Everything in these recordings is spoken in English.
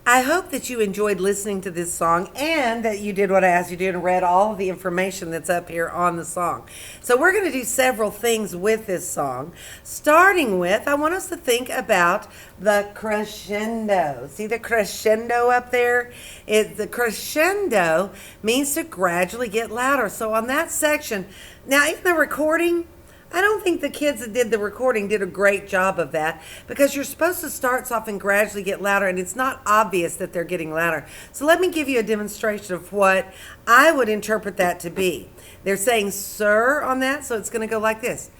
I hope that you enjoyed listening to this song and that you did what I asked you to do and read all of the information that's up here on the song. So, we're going to do several things with this song. Starting with, I want us to think about the crescendo. See the crescendo up there? The crescendo means to gradually get louder. So, on that section, now in the recording, I don't think the kids that did the recording did a great job of that because you're supposed to start off and gradually get louder, and it's not obvious that they're getting louder. So let me give you a demonstration of what I would interpret that to be. They're saying sir on that, so it's going to go like this.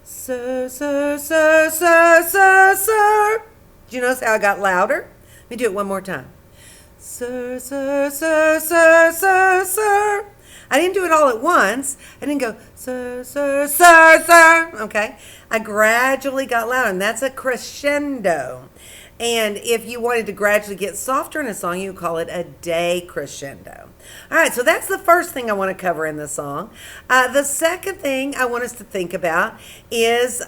Sir, sir, sir, sir, sir, sir. Do you notice how I got louder? Let me do it one more time. Sir, sir, sir, sir, sir, sir. I didn't do it all at once. I didn't go, sir, sir, sir, sir. Okay. I gradually got louder, and that's a crescendo. And if you wanted to gradually get softer in a song, you would call it a decrescendo. All right, so that's the first thing I want to cover in the song. The second thing I want us to think about is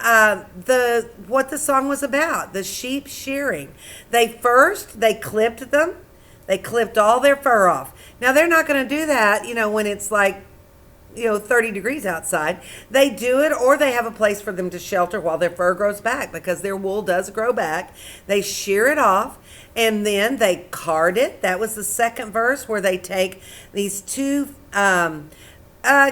what the song was about, the sheep shearing. They clipped them. They clipped all their fur off. Now, they're not going to do that, when it's like, 30 degrees outside. They do it, or they have a place for them to shelter while their fur grows back because their wool does grow back. They shear it off, and then they card it. That was the second verse where they take these two, I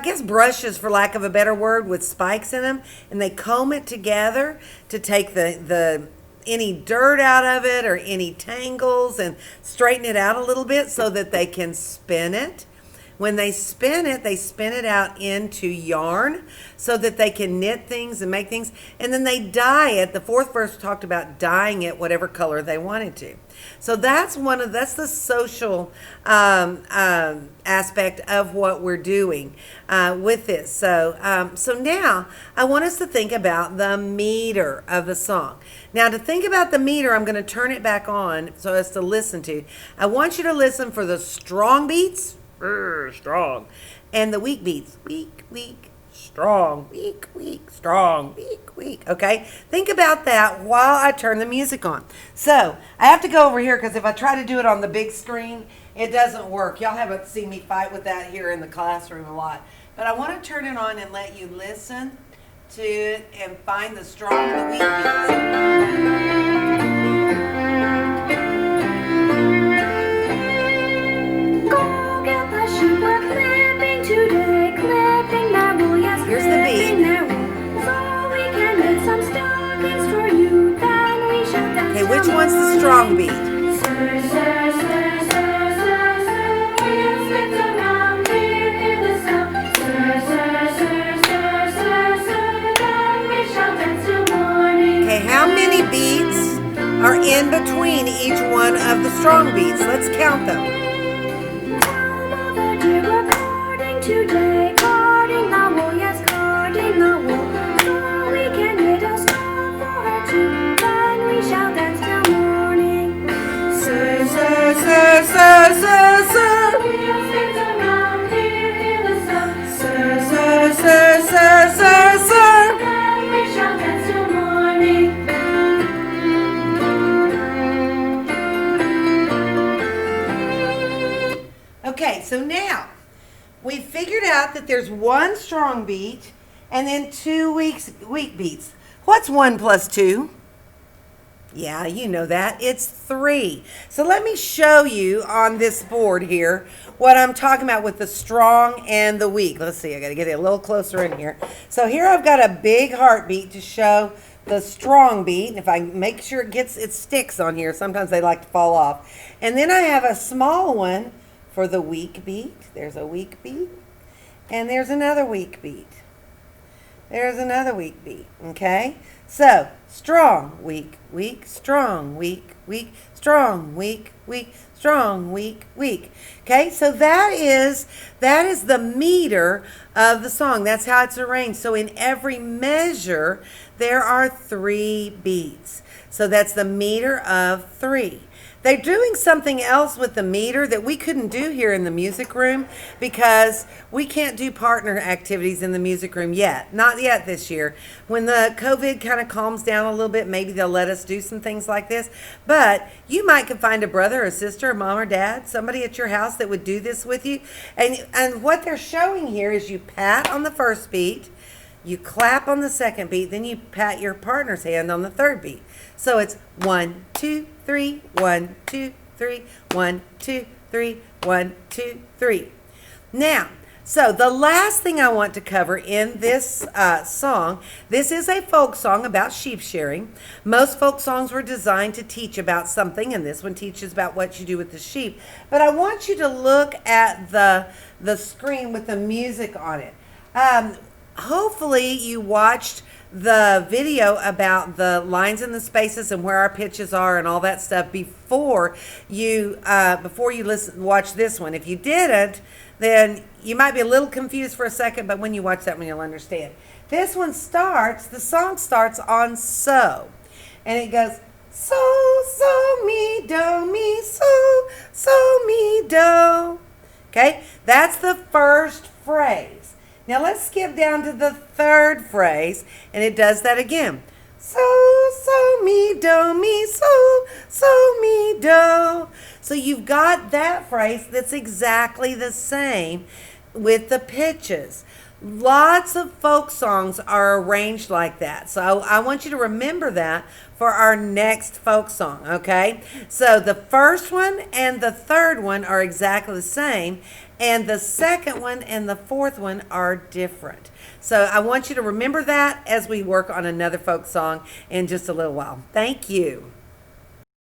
guess brushes, for lack of a better word, with spikes in them, and they comb it together to take the any dirt out of it or any tangles and straighten it out a little bit so that they can spin it. When they spin it out into yarn so that they can knit things and make things. And then they dye it. The fourth verse talked about dyeing it whatever color they wanted to. So that's the social aspect of what we're doing with this. So now I want us to think about the meter of the song. Now, to think about the meter, I'm going to turn it back on so as to listen to. I want you to listen for the strong beats. Strong. And the weak beats. Weak, weak, strong. Weak, weak, strong. Weak, weak. Okay? Think about that while I turn the music on. So, I have to go over here because if I try to do it on the big screen, it doesn't work. Y'all haven't seen me fight with that here in the classroom a lot. But I want to turn it on and let you listen to it and find the strong and the weak beats. Here's the beat. Okay, which one's the strong beat? Okay, how many beats are in between each one of the strong beats? Let's count them. Okay, so now we figured out that there's one strong beat and then two weak beats. What's 1 plus 2? Yeah, you know that. It's 3. So let me show you on this board here what I'm talking about with the strong and the weak. Let's see, I got to get it a little closer in here. So here I've got a big heartbeat to show the strong beat. If I make sure it sticks on here, sometimes they like to fall off. And then I have a small one for the weak beat. There's a weak beat. And there's another weak beat. There's another weak beat. Okay? So, strong, weak, weak, strong, weak, weak, strong, weak, weak, strong, weak, weak. Okay? So that is the meter of the song. That's how it's arranged. So in every measure, there are 3 beats. So that's the meter of 3. They're doing something else with the meter that we couldn't do here in the music room because we can't do partner activities in the music room yet. Not yet this year. When the COVID kind of calms down a little bit, maybe they'll let us do some things like this. But you might could find a brother or sister, or mom or dad, somebody at your house that would do this with you. And what they're showing here is you pat on the first beat, you clap on the second beat, then you pat your partner's hand on the third beat. So it's 1, 2, 3, 1, 2, 3, 1, 2, 3, 1, 2, 3. Now, so the last thing I want to cover in this song, this is a folk song about sheep shearing. Most folk songs were designed to teach about something, and this one teaches about what you do with the sheep. But I want you to look at the screen with the music on it. Hopefully you watched the video about the lines and the spaces and where our pitches are and all that stuff before you watch this one. If you didn't, then you might be a little confused for a second, but when you watch that one, you'll understand. This one the song starts on so, and it goes so, mi, so, mi, do. Okay, that's the first phrase. Now let's skip down to the third phrase, and it does that again. So, mi, do, so, mi, do. So you've got that phrase that's exactly the same with the pitches. Lots of folk songs are arranged like that. So I want you to remember that for our next folk song, okay? So the first one and the third one are exactly the same, and the second one and the fourth one are different. So I want you to remember that as we work on another folk song in just a little while. Thank you.